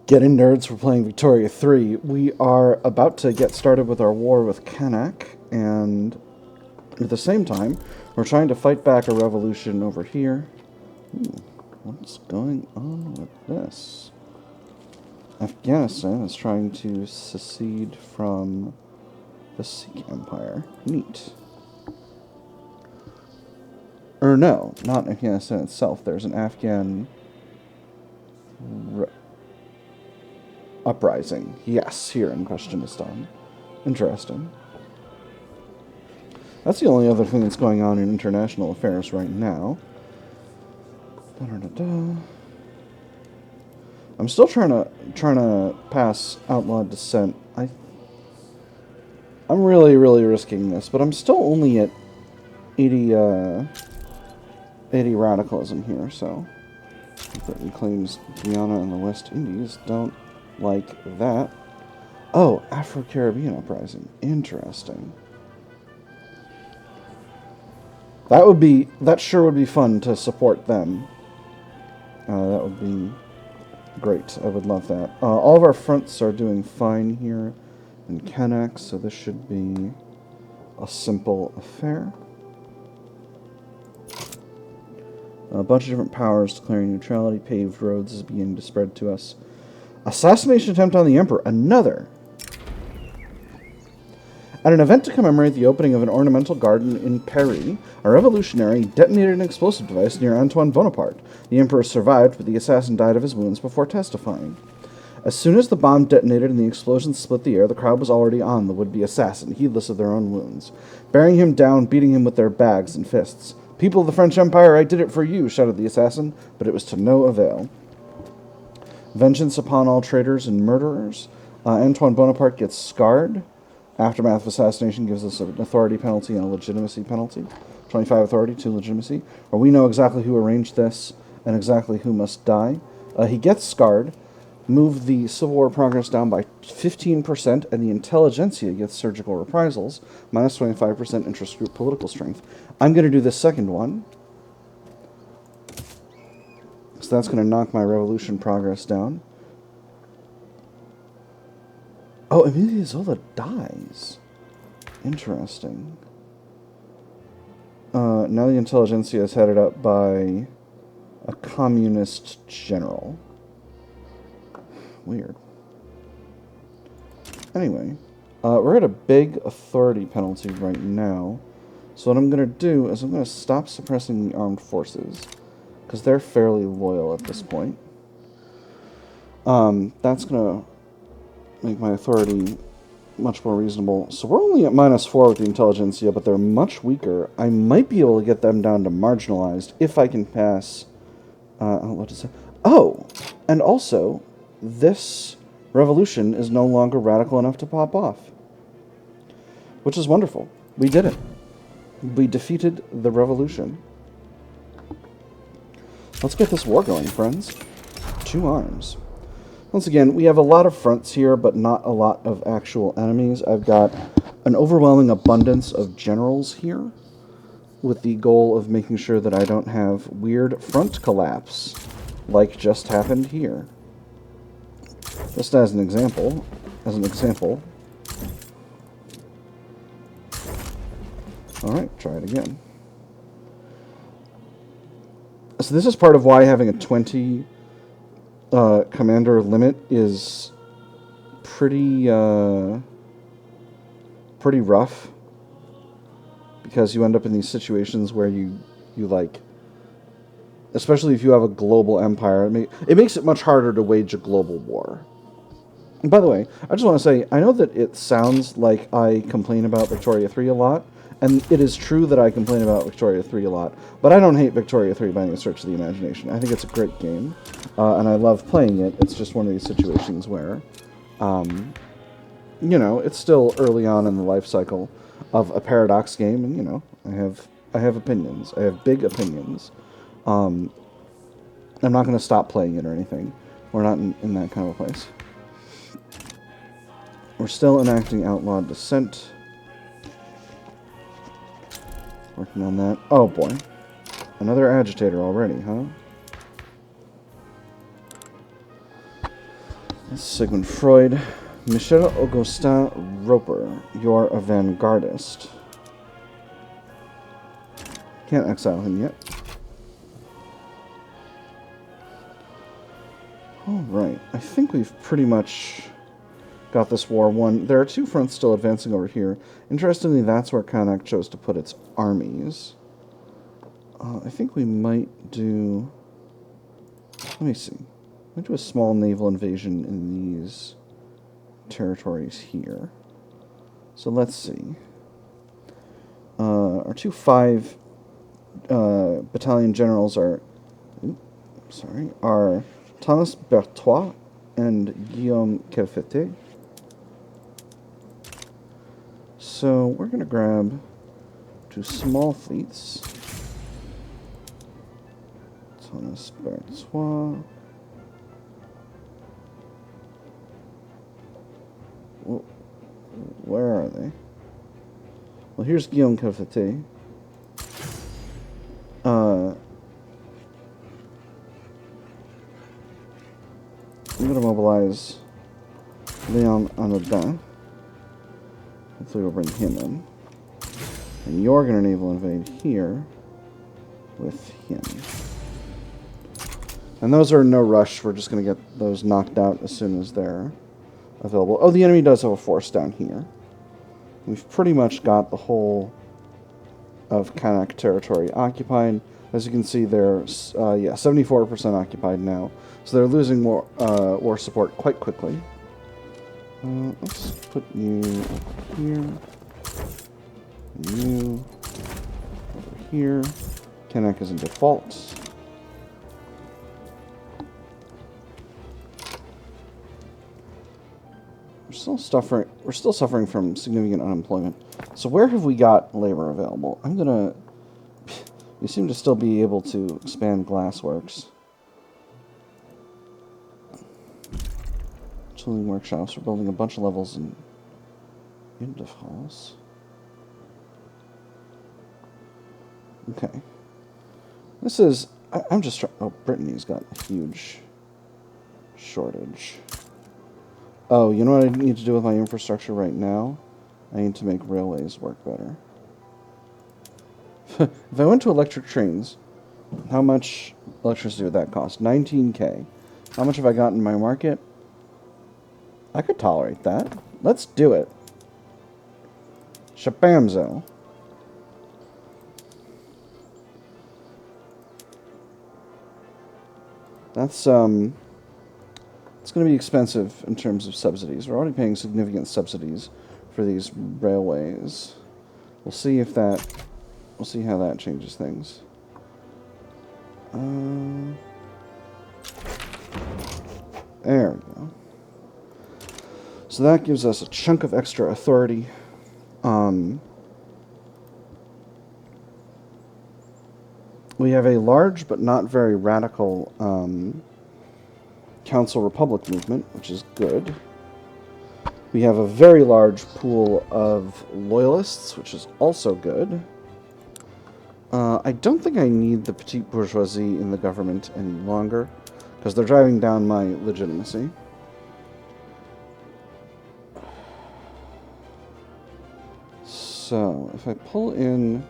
Getting nerds for playing Victoria 3. We are about to get started with our war with Kanak, and at the same time, we're trying to fight back a revolution over here. Ooh, what's going on with this? Afghanistan is trying to secede from the Sikh Empire. Neat. Or no, not Afghanistan itself. There's an Afghan uprising. Yes, here in Questionistan. Interesting. That's the only other thing that's going on in international affairs right now. Da-da-da-da. I'm still trying to pass outlawed dissent. I'm really risking this, but I'm still only at 80 radicalism here, so Britain claims Guyana and the West Indies. Don't like that. Oh, Afro-Caribbean uprising. Interesting. That sure would be fun to support them. That would be great. I would love that. All of our fronts are doing fine here in Kanak, so this should be a simple affair. A bunch of different powers declaring neutrality. Paved roads is beginning to spread to us. Assassination attempt on the Emperor. Another. At an event to commemorate the opening of an ornamental garden in Paris, a revolutionary detonated an explosive device near Antoine Bonaparte. The Emperor survived, but the assassin died of his wounds before testifying. As soon as the bomb detonated and the explosion split the air, the crowd was already on the would-be assassin, heedless of their own wounds, bearing him down, beating him with their bags and fists. "People of the French Empire, I did it for you," shouted the assassin, but it was to no avail. Vengeance upon all traitors and murderers. Antoine Bonaparte gets scarred. Aftermath of assassination gives us an authority penalty and a legitimacy penalty. 25 authority, 2 legitimacy. Or we know exactly who arranged this and exactly who must die. He gets scarred. Move the Civil War progress down by 15%, and the Intelligentsia gets surgical reprisals, minus 25% interest group political strength. I'm going to do the second one. So that's going to knock my revolution progress down. Oh, Emilia Zola dies. Interesting. Now the Intelligentsia is headed up by a communist general. Weird. Anyway, we're at a big authority penalty right now. So what I'm going to do is I'm going to stop suppressing the armed forces, because they're fairly loyal at this point. That's going to make my authority much more reasonable. So we're only at -4 with the Intelligentsia, but they're much weaker. I might be able to get them down to marginalized if I can pass... what to say? Oh! And also, this revolution is no longer radical enough to pop off. Which is wonderful. We did it. We defeated the revolution. Let's get this war going, friends. 2 arms. Once again, we have a lot of fronts here, but not a lot of actual enemies. I've got an overwhelming abundance of generals here, with the goal of making sure that I don't have weird front collapse, like just happened here. Just as an example, Alright, try it again. So this is part of why having a 20 commander limit is pretty rough, because you end up in these situations where you like, especially if you have a global empire, it makes it much harder to wage a global war. And by the way, I just want to say, I know that it sounds like I complain about Victoria 3 a lot, and it is true that I complain about Victoria 3 a lot, but I don't hate Victoria 3 by any stretch of the imagination. I think it's a great game, and I love playing it. It's just one of these situations where, you know, it's still early on in the life cycle of a Paradox game, and, you know, I have opinions. I have big opinions. I'm not going to stop playing it or anything. We're not in that kind of a place. We're still enacting outlawed dissent. Working on that. Oh boy. Another agitator already, huh? Sigmund Freud. Michel Augustin Roper, you're a vanguardist. Can't exile him yet. Alright, I think we've pretty much got this war won. There are two fronts still advancing over here. Interestingly, that's where Connacht chose to put its armies. I think we might do... Let me see. We might do a small naval invasion in these territories here. So let's see. Our two 5 battalion generals are... are Thomas Berthois and Guillaume Kelfete. So we're going to grab 2 small fleets. Thomas Berthois. Where are they? Well, here's Guillaume Kelfete. I'm going to mobilize Leon Anodin. Hopefully we'll bring him in. And you're going to naval invade here with him. And those are no rush. We're just going to get those knocked out as soon as they're available. Oh, the enemy does have a force down here. We've pretty much got the whole of Connacht territory occupied. As you can see, they're 74% occupied now. So they're losing more war support quite quickly. Let's put you over here. You over here. Connacht is in default. We're still suffering from significant unemployment. So where have we got labor available? We seem to still be able to expand glassworks. Tooling workshops. We're building a bunch of levels in Indefhals. Okay. This is... I'm just trying... Oh, Brittany's got a huge shortage. Oh, you know what I need to do with my infrastructure right now? I need to make railways work better. If I went to electric trains, how much electricity would that cost? 19K. How much have I got in my market? I could tolerate that. Let's do it. Shabamzo. That's, it's going to be expensive in terms of subsidies. We're already paying significant subsidies for these railways. We'll see if that... We'll see how that changes things. There we go. So that gives us a chunk of extra authority. We have a large but not very radical Council Republic movement, which is good. We have a very large pool of loyalists, which is also good. I don't think I need the petite bourgeoisie in the government any longer, because they're driving down my legitimacy. So, if I pull in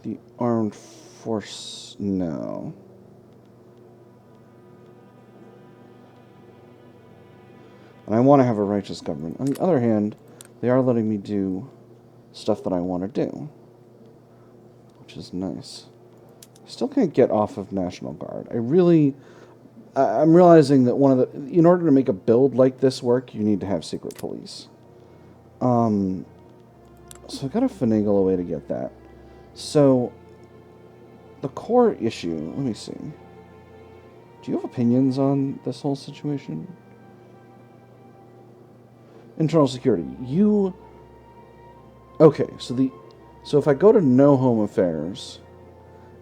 the armed force now... And I want to have a righteous government. On the other hand, they are letting me do stuff that I want to do, which is nice. I still can't get off of National Guard. I'm realizing that in order to make a build like this work, you need to have secret police. So I've got to finagle a way to get that. So, the core issue, let me see. Do you have opinions on this whole situation? Internal security. Okay, so if I go to no home affairs,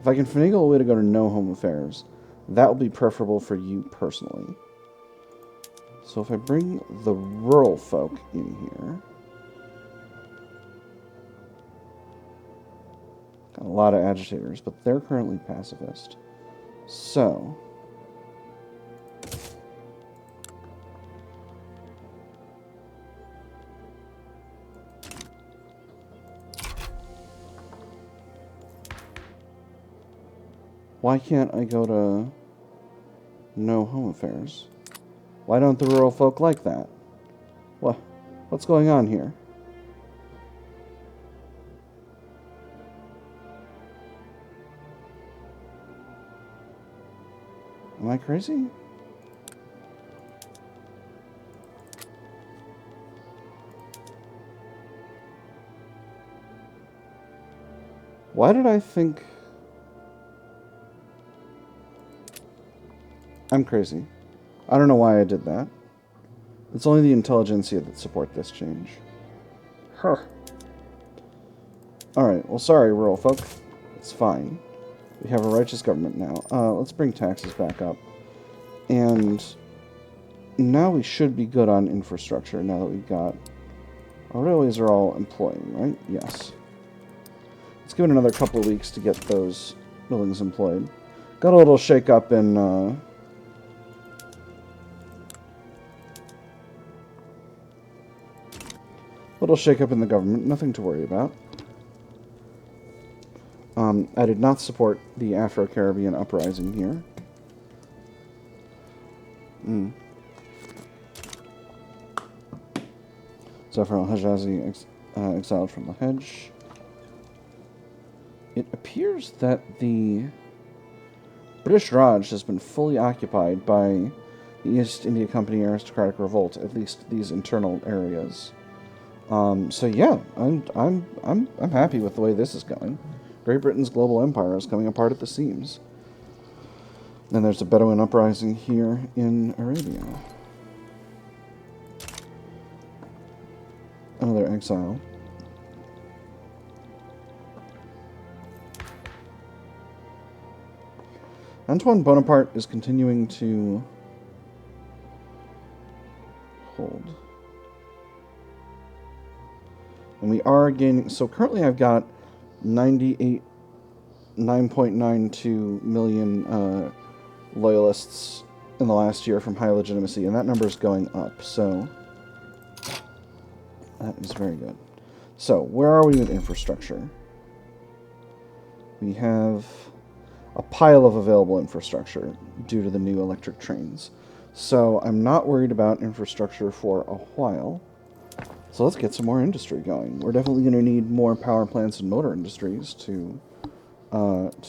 if I can finagle a way to go to no home affairs, that will be preferable for you personally. So if I bring the rural folk in here, got a lot of agitators, but they're currently pacifist. So Why can't I go to no home affairs? Why don't the rural folk like that? What's going on here? Am I crazy? Why did I think... I'm crazy. I don't know why I did that. It's only the Intelligentsia that support this change. Huh. Alright, well sorry, rural folk. It's fine. We have a righteous government now. Let's bring taxes back up. And now we should be good on infrastructure now that we've got... Our railways are all employing, right? Yes. Let's give it another couple of weeks to get those buildings employed. Got a little shake-up in... little shake-up in the government. Nothing to worry about. I did not support the Afro-Caribbean uprising here. Zafar al-Hijazi exiled from the Hedge. It appears that the British Raj has been fully occupied by the East India Company aristocratic revolt, at least these internal areas. So yeah, I'm happy with the way this is going. Great Britain's global empire is coming apart at the seams. And there's a Bedouin uprising here in Arabia. Another exile. Antoine Bonaparte is continuing to hold. And we are gaining... So currently I've got 9.92 million loyalists in the last year from high legitimacy, and that number is going up, so that is very good. So, where are we with infrastructure? We have a pile of available infrastructure due to the new electric trains. So, I'm not worried about infrastructure for a while. So let's get some more industry going. We're definitely going to need more power plants and motor industries to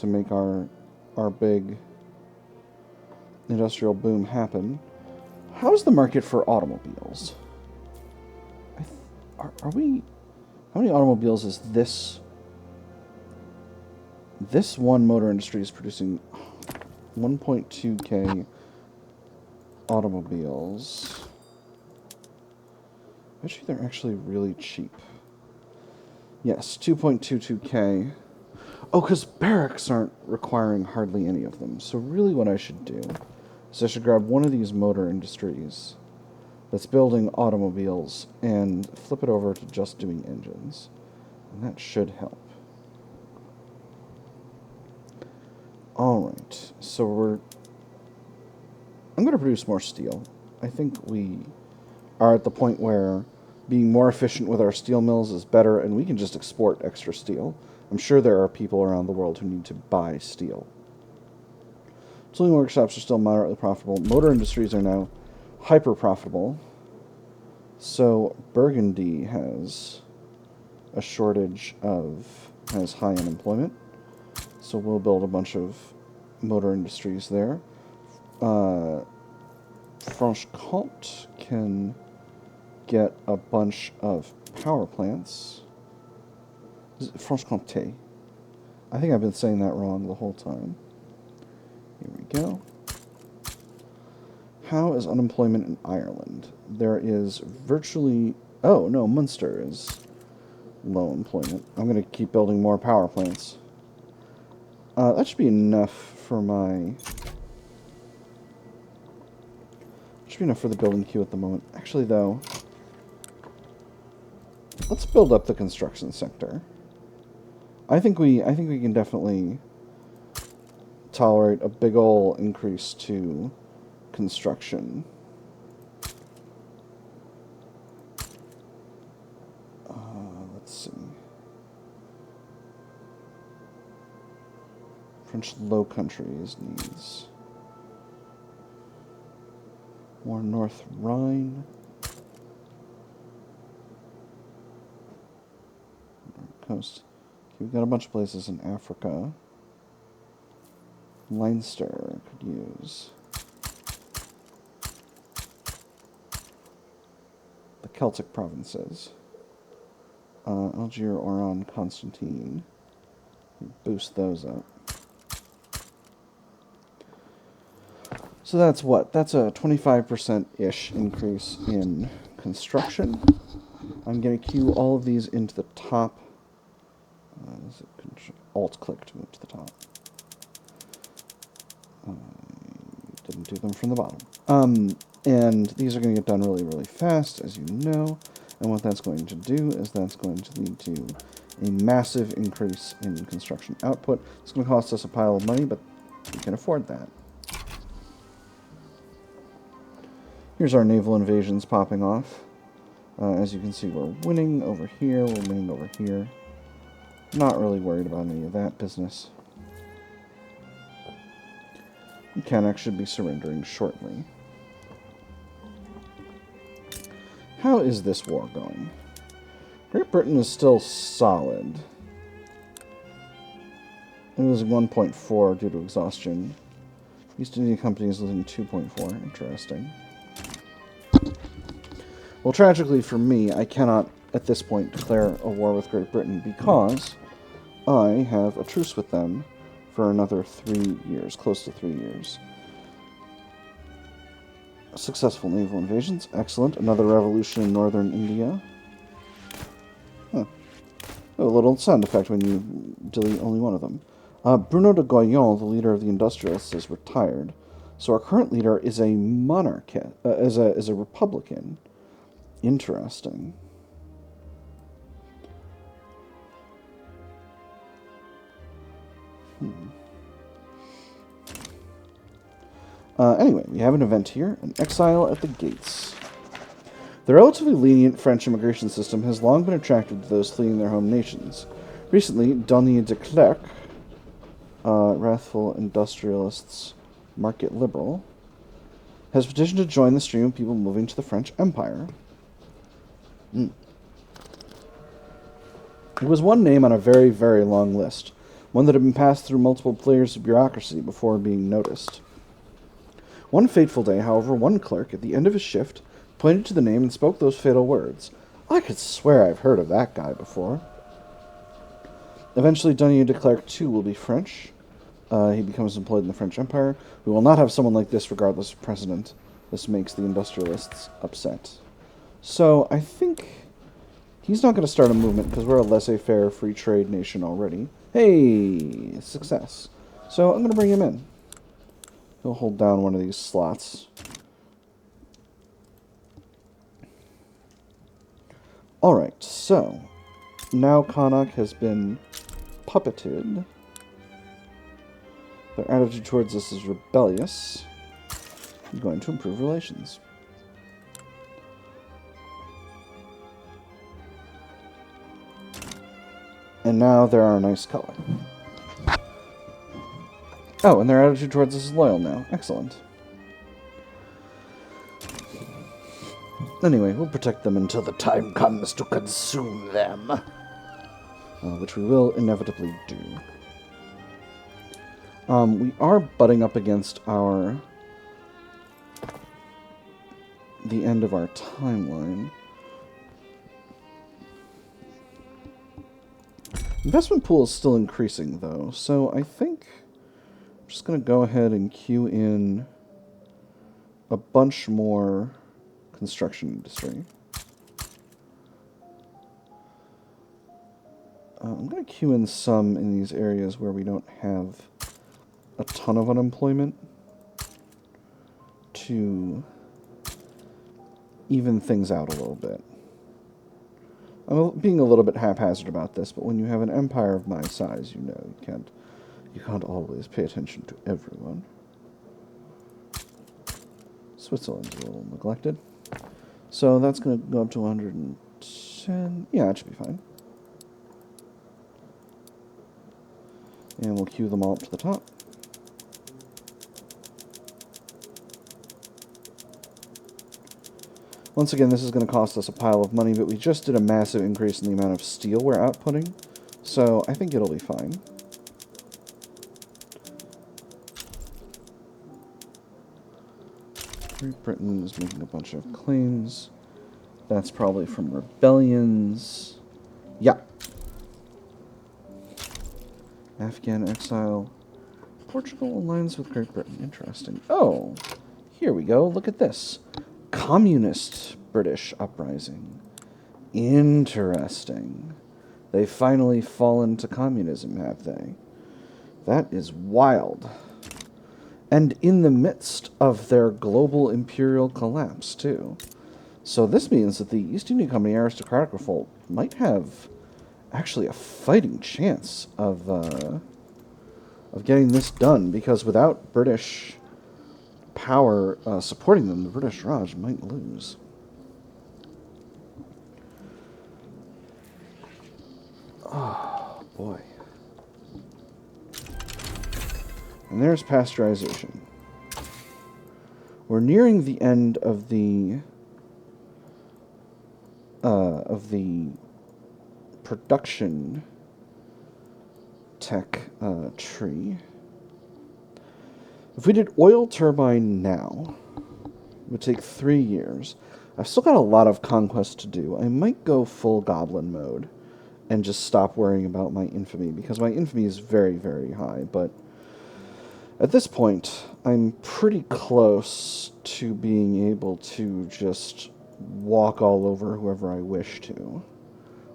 make our big industrial boom happen. How's the market for automobiles? Are we... How many automobiles is this? This one motor industry is producing 1.2k automobiles. Actually, they're actually really cheap. Yes, 2.22k. Oh, because barracks aren't requiring hardly any of them. So really what I should do is I should grab one of these motor industries that's building automobiles and flip it over to just doing engines. And that should help. Alright, so I'm going to produce more steel. I think we are at the point where being more efficient with our steel mills is better, and we can just export extra steel. I'm sure there are people around the world who need to buy steel. Tooling workshops are still moderately profitable. Motor industries are now hyper profitable. So Burgundy has a shortage of... has high unemployment. So we'll build a bunch of motor industries there. Franche-Comté can get a bunch of power plants. Franche-Comté. I think I've been saying that wrong the whole time. Here we go. How is unemployment in Ireland? There is virtually... Oh, no, Munster is low employment. I'm going to keep building more power plants. That should be enough for my... Should be enough for the building queue at the moment. Actually, though, let's build up the construction sector. I think we can definitely tolerate a big ol' increase to construction. Let's see. From French Low Countries needs more North Rhine. Coast. Okay, we've got a bunch of places in Africa. Leinster could use. The Celtic provinces. Algiers, Oran, Constantine. Boost those up. So that's what? That's a 25%-ish increase in construction. I'm going to queue all of these into the top. Alt-click to move to the top. Didn't do them from the bottom. And these are going to get done really, really fast, as you know. And what that's going to do is that's going to lead to a massive increase in construction output. It's going to cost us a pile of money, but we can afford that. Here's our naval invasions popping off. As you can see, we're winning over here, we're winning over here. Not really worried about any of that business. Mechanic should be surrendering shortly. How is this war going? Great Britain is still solid. It was 1.4 due to exhaustion. East India Company is losing 2.4. Interesting. Well, tragically for me, I cannot, at this point, declare a war with Great Britain because I have a truce with them for another 3 years, close to 3 years. Successful naval invasions, excellent. Another revolution in northern India. Huh. A little sound effect when you delete only one of them. Bruno de Goyon, the leader of the industrialists, is retired. So our current leader is a monarch, is a republican. Interesting. Anyway, we have an event here, an exile at the gates. The relatively lenient French immigration system has long been attractive to those fleeing their home nations. Recently, Danier de Clercq, wrathful industrialists, market liberal, has petitioned to join the stream of people moving to the French Empire. It was one name on a very, very long list, one that had been passed through multiple layers of bureaucracy before being noticed. One fateful day, however, one clerk, at the end of his shift, pointed to the name and spoke those fatal words. I could swear I've heard of that guy before. Eventually, Danier de Clercq, too, will be French. He becomes employed in the French Empire. We will not have someone like this regardless of precedent. This makes the industrialists upset. So, I think he's not going to start a movement because we're a laissez-faire free trade nation already. Hey! Success. So, I'm going to bring him in. He'll hold down one of these slots. Alright, so now Connacht has been puppeted. Their attitude towards us is rebellious. I'm going to improve relations. And now they're our nice color. Oh, and their attitude towards us is loyal now. Excellent. Anyway, we'll protect them until the time comes to consume them. Which we will inevitably do. We are butting up against the end of our timeline. Investment pool is still increasing, though, so I think I'm just going to go ahead and queue in a bunch more construction industry. I'm going to queue in some in these areas where we don't have a ton of unemployment to even things out a little bit. I'm being a little bit haphazard about this, but when you have an empire of my size, you know you can't always pay attention to everyone. Switzerland's a little neglected. So that's going to go up to 110. Yeah, that should be fine. And we'll queue them all up to the top. Once again, this is going to cost us a pile of money, but we just did a massive increase in the amount of steel we're outputting, so I think it'll be fine. Great Britain is making a bunch of claims. That's probably from rebellions. Yeah. Afghan exile. Portugal aligns with Great Britain. Interesting. Oh, here we go. Look at this. Communist British uprising. Interesting. They've finally fallen to communism, have they? That is wild. And in the midst of their global imperial collapse, too. So this means that the East India Company aristocratic revolt might have actually a fighting chance of getting this done, because without British power supporting them, the British Raj might lose. Oh, boy. And there's pasteurization. We're nearing the end of the production tech tree. If we did oil turbine now, it would take 3 years. I've still got a lot of conquest to do. I might go full goblin mode and just stop worrying about my infamy, because my infamy is very, very high, but at this point, I'm pretty close to being able to just walk all over whoever I wish to.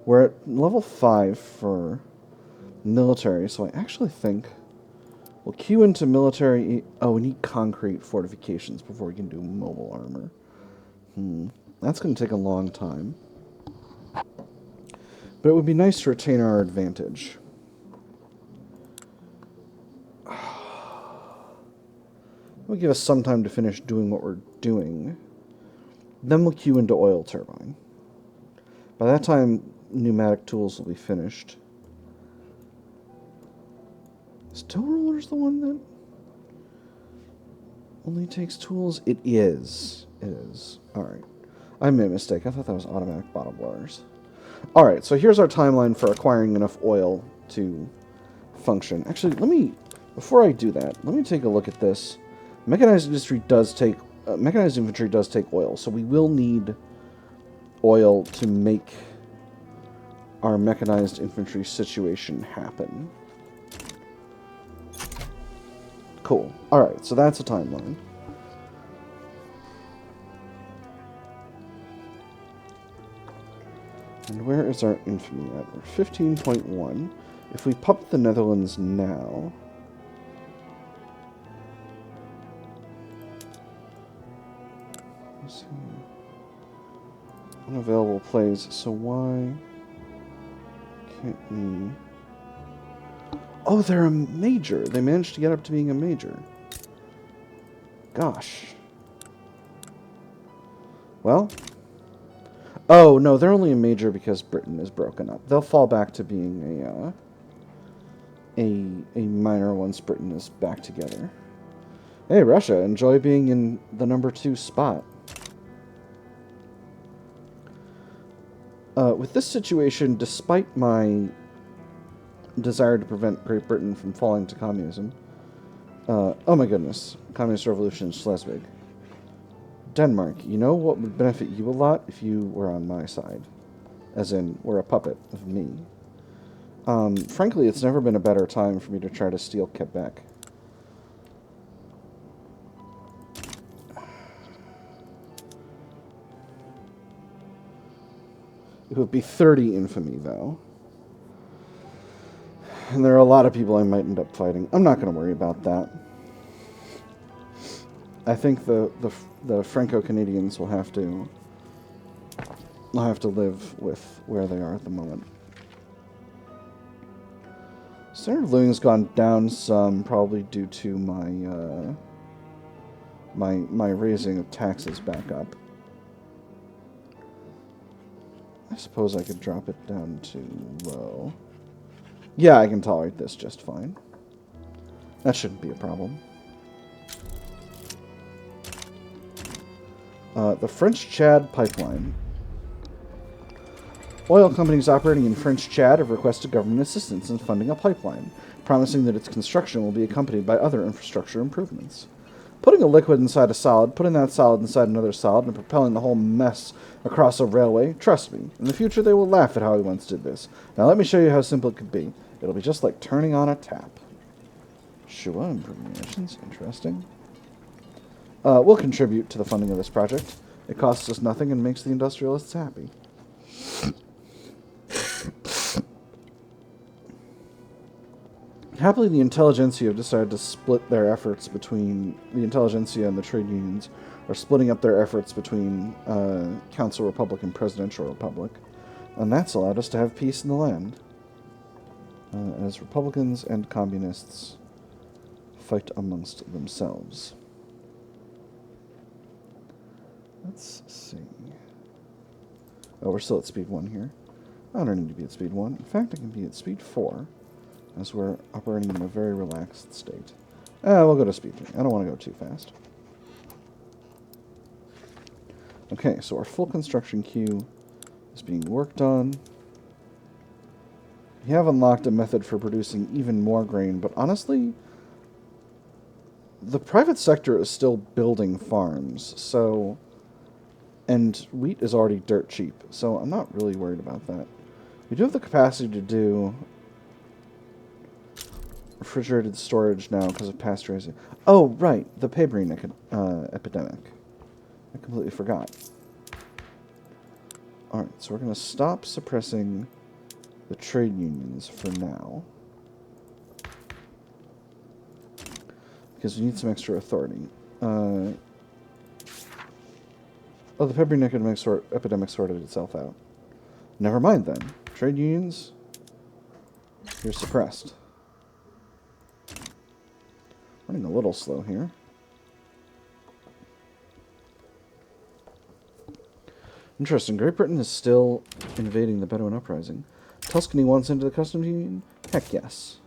We're at level 5 for military, so I actually think we'll queue into military. Oh, we need concrete fortifications before we can do mobile armor. That's going to take a long time. But it would be nice to retain our advantage. It'll give us some time to finish doing what we're doing. Then we'll queue into oil turbine. By that time, pneumatic tools will be finished. Is Tow Roller's the one that only takes tools? It is. It is. Alright. I made a mistake. I thought that was automatic bottom blowers. Alright, so here's our timeline for acquiring enough oil to function. Actually, before I do that, let me take a look at this. Mechanized infantry does take oil, so we will need oil to make our mechanized infantry situation happen. Cool. Alright, so that's a timeline. And where is our infamy at? We're 15.1. If we pop the Netherlands now... Let's see. Unavailable plays, so why can't we... Oh, they're a major. They managed to get up to being a major. Gosh. Well... Oh, no, they're only a major because Britain is broken up. They'll fall back to being a minor once Britain is back together. Hey, Russia, enjoy being in the number 2 spot. With this situation, despite my desire to prevent Great Britain from falling to communism... oh my goodness. Communist Revolution in Schleswig. Denmark, you know what would benefit you a lot if you were on my side? As in, were a puppet of me. Frankly, it's never been a better time for me to try to steal Quebec. It would be 30 infamy, though. And there are a lot of people I might end up fighting. I'm not going to worry about that. I think the Franco-Canadians will have to live with where they are at the moment. Standard of living's gone down some, probably due to my raising of taxes back up. I suppose I could drop it down to low. Yeah, I can tolerate this just fine. That shouldn't be a problem. The French Chad pipeline. Oil companies operating in French Chad have requested government assistance in funding a pipeline, promising that its construction will be accompanied by other infrastructure improvements. Putting a liquid inside a solid, putting that solid inside another solid, and propelling the whole mess across a railway, trust me, in the future they will laugh at how we once did this. Now let me show you how simple it could be. It'll be just like turning on a tap. Shua, improving emissions, interesting. We'll contribute to the funding of this project. It costs us nothing and makes the industrialists happy. Happily, the Intelligentsia have decided to split their efforts between the Intelligentsia and the trade unions, or splitting up their efforts between Council Republic and Presidential Republic, and that's allowed us to have peace in the land, as Republicans and Communists fight amongst themselves. Let's see. Oh, we're still at speed 1 here. I don't need to be at speed 1. In fact, I can be at speed 4. As we're operating in a very relaxed state. We'll go to speed 3. I don't want to go too fast. Okay, so our full construction queue is being worked on. We have unlocked a method for producing even more grain, but honestly, the private sector is still building farms, so... And wheat is already dirt cheap, so I'm not really worried about that. We do have the capacity to do refrigerated storage now because of pasteurization. Oh, right, the pebrine epidemic. I completely forgot. Alright, so we're going to stop suppressing the trade unions for now. Because we need some extra authority. Oh, the pebrine epidemic sorted itself out. Never mind then. Trade unions, you're suppressed. Running a little slow here. Interesting. Great Britain is still invading the Bedouin uprising. Tuscany wants into the customs union? Heck yes.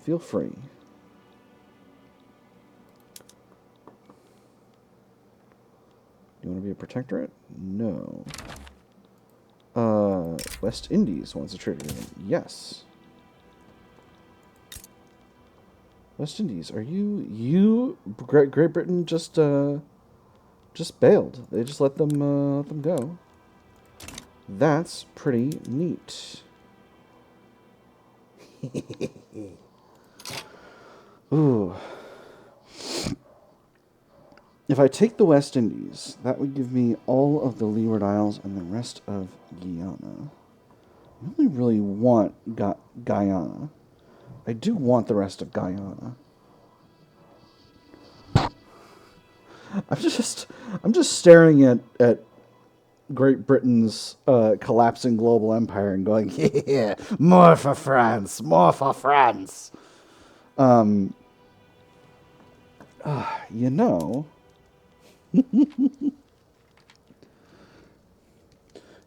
Feel free. You want to be a protectorate? No. West Indies wants a trade agreement. Yes. West Indies, are you Great Britain just bailed. They just let them go. That's pretty neat. Ooh. If I take the West Indies, that would give me all of the Leeward Isles and the rest of Guyana. I only really want Guyana. I do want the rest of Guyana. I'm just staring at Great Britain's collapsing global empire and going, yeah, more for France, more for France. You know, it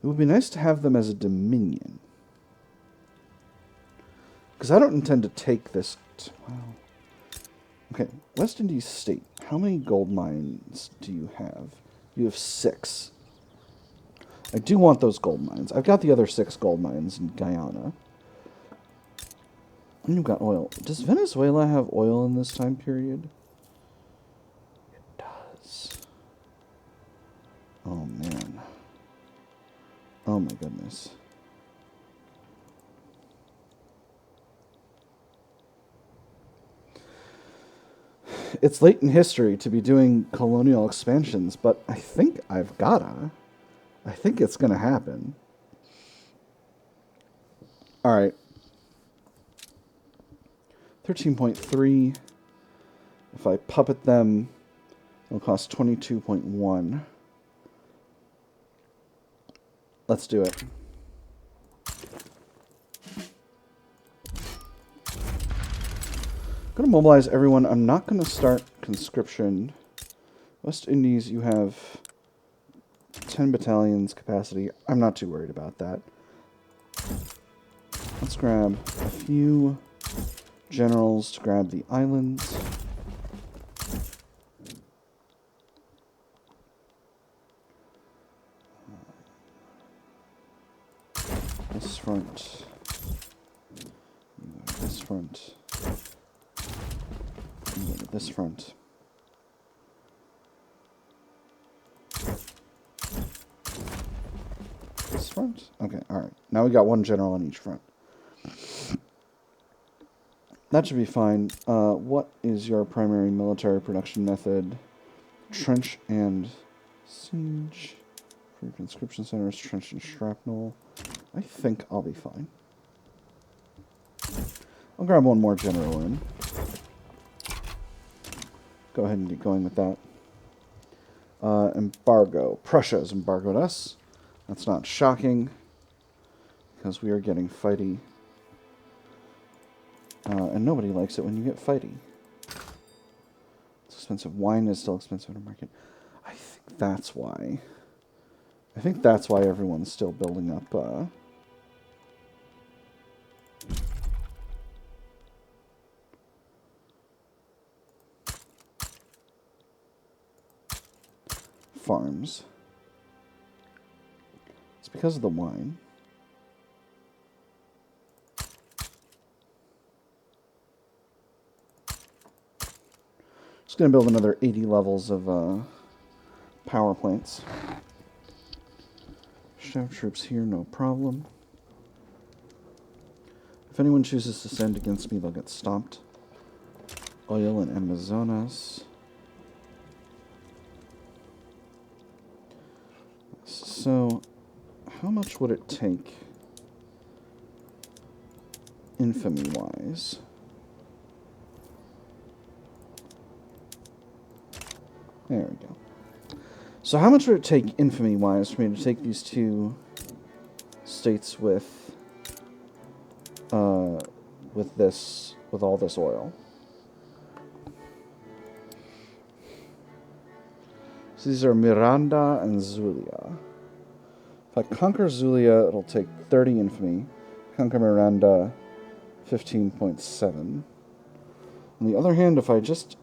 would be nice to have them as a dominion. Because I don't intend to take this... Well, okay, West Indies State. How many gold mines do you have? You have 6. I do want those gold mines. I've got the other 6 gold mines in Guyana. And you've got oil. Does Venezuela have oil in this time period? It does. Oh, man. Oh, my goodness. It's late in history to be doing colonial expansions, but I think I've gotta. I think it's gonna happen. Alright. 13.3. If I puppet them, it'll cost 22.1. Let's do it. I'm going to mobilize everyone. I'm not going to start conscription. West Indies, you have 10 battalions capacity. I'm not too worried about that. Let's grab a few generals to grab the islands. This front. This front. This front. This front? Okay, alright. Now we got one general on each front. That should be fine. What is your primary military production method? Trench and siege. For your conscription centers, trench and shrapnel. I think I'll be fine. I'll grab one more general in. Go ahead and get going with that. Embargo. Prussia has embargoed us. That's not shocking, because we are getting fighty. And nobody likes it when you get fighty. It's expensive. Wine is still expensive in the market. I think that's why. I think that's why everyone's still building up, farms. It's because of the wine. Just going to build another 80 levels of power plants. Should have troops here, no problem. If anyone chooses to stand against me, they'll get stomped. Oil in Amazonas. So, how much would it take, infamy-wise? There we go. So how much would it take, infamy-wise, for me to take these two states with all this oil? So these are Miranda and Zulia. If I conquer Zulia, it'll take 30 infamy. Conquer Miranda, 15.7. On the other hand, if I just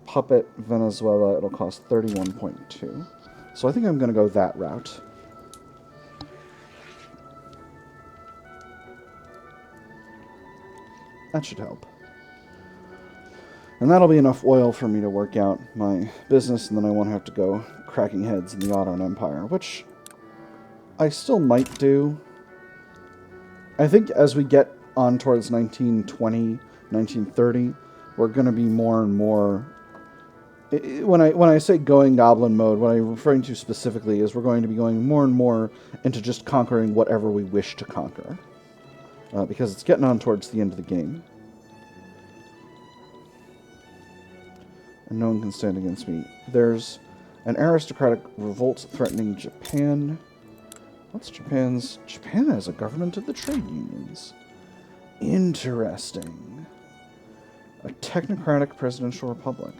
puppet Venezuela, it'll cost 31.2. So I think I'm going to go that route. That should help. And that'll be enough oil for me to work out my business, and then I won't have to go cracking heads in the Ottoman Empire, which I still might do. I think as we get on towards 1920, 1930, we're going to be more and more... When I say going goblin mode, what I'm referring to specifically is we're going to be going more and more into just conquering whatever we wish to conquer. Because it's getting on towards the end of the game. And no one can stand against me. There's an aristocratic revolt threatening Japan. What's Japan's... Japan has a government of the trade unions. Interesting. A technocratic presidential republic.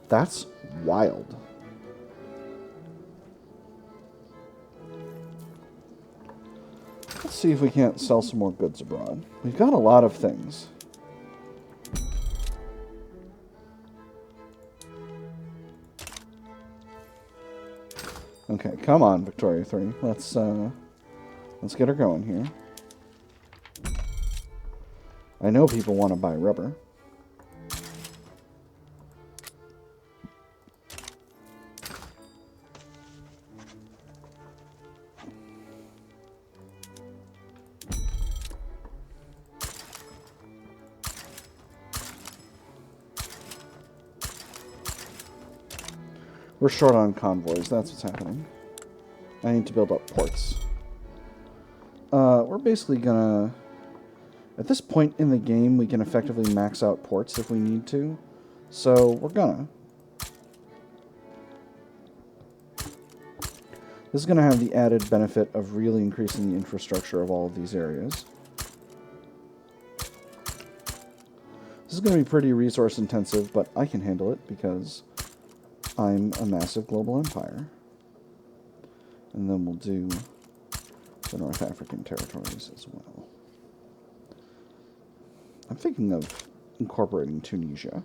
That's wild. Let's see if we can't sell some more goods abroad. We've got a lot of things. Okay, come on, Victoria 3. Let's get her going here. I know people want to buy rubber. We're short on convoys, that's what's happening. I need to build up ports. We're basically gonna... At this point in the game, we can effectively max out ports if we need to. So, we're gonna. This is gonna have the added benefit of really increasing the infrastructure of all of these areas. This is gonna be pretty resource intensive, but I can handle it because I'm a massive global empire. And then we'll do the North African territories as well. I'm thinking of incorporating Tunisia.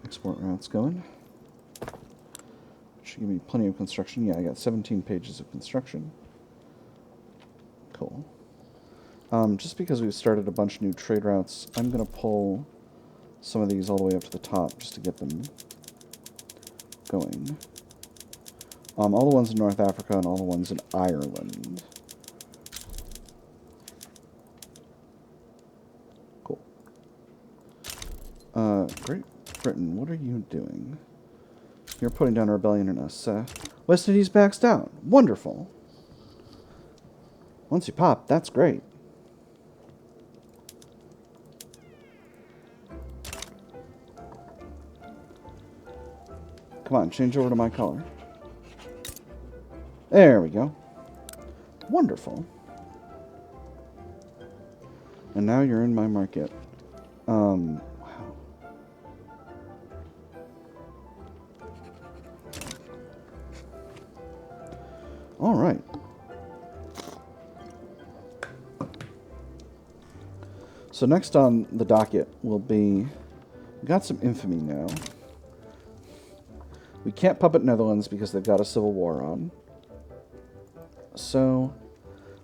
Export routes going. Should give me plenty of construction. Yeah, I got 17 pages of construction. Cool. Just because we've started a bunch of new trade routes, I'm going to pull some of these all the way up to the top just to get them going. All the ones in North Africa and all the ones in Ireland. Cool. Great Britain, what are you doing? You're putting down a rebellion in us. West Indies backs down. Wonderful. Once you pop, that's great. Come on, change over to my color. There we go. Wonderful. And now you're in my market. Wow. All right. So next on the docket will be, we got some infamy now. We can't puppet Netherlands because they've got a civil war on. So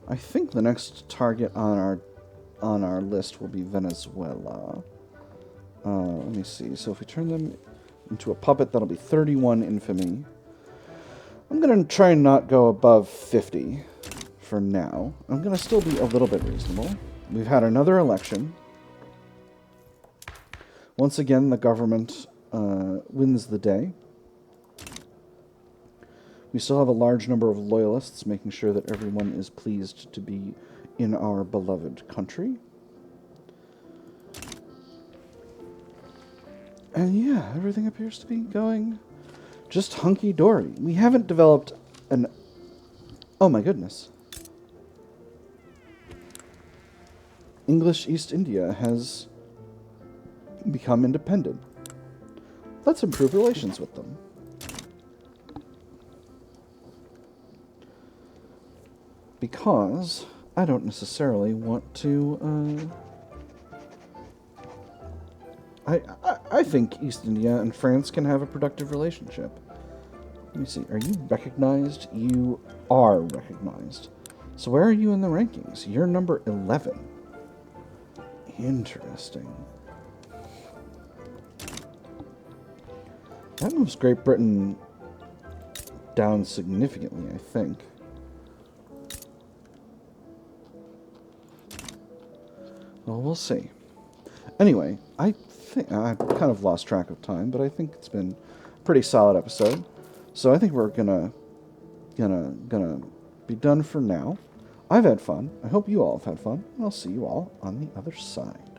I think the next target on our list will be Venezuela. Let me see. So if we turn them into a puppet, that'll be 31 infamy. I'm going to try and not go above 50 for now. I'm going to still be a little bit reasonable. We've had another election. Once again, the government wins the day. We still have a large number of loyalists, making sure that everyone is pleased to be in our beloved country. And yeah, everything appears to be going just hunky-dory. We haven't developed an... Oh my goodness. English East India has become independent. Let's improve relations with them. Because I don't necessarily want to, I think East India and France can have a productive relationship. Let me see. Are you recognized? You are recognized. So where are you in the rankings? You're number 11. Interesting. That moves Great Britain down significantly, I think. Well, we'll see. Anyway, I think I've kind of lost track of time, but I think it's been a pretty solid episode. So I think we're gonna be done for now. I've had fun. I hope you all have had fun, and I'll see you all on the other side.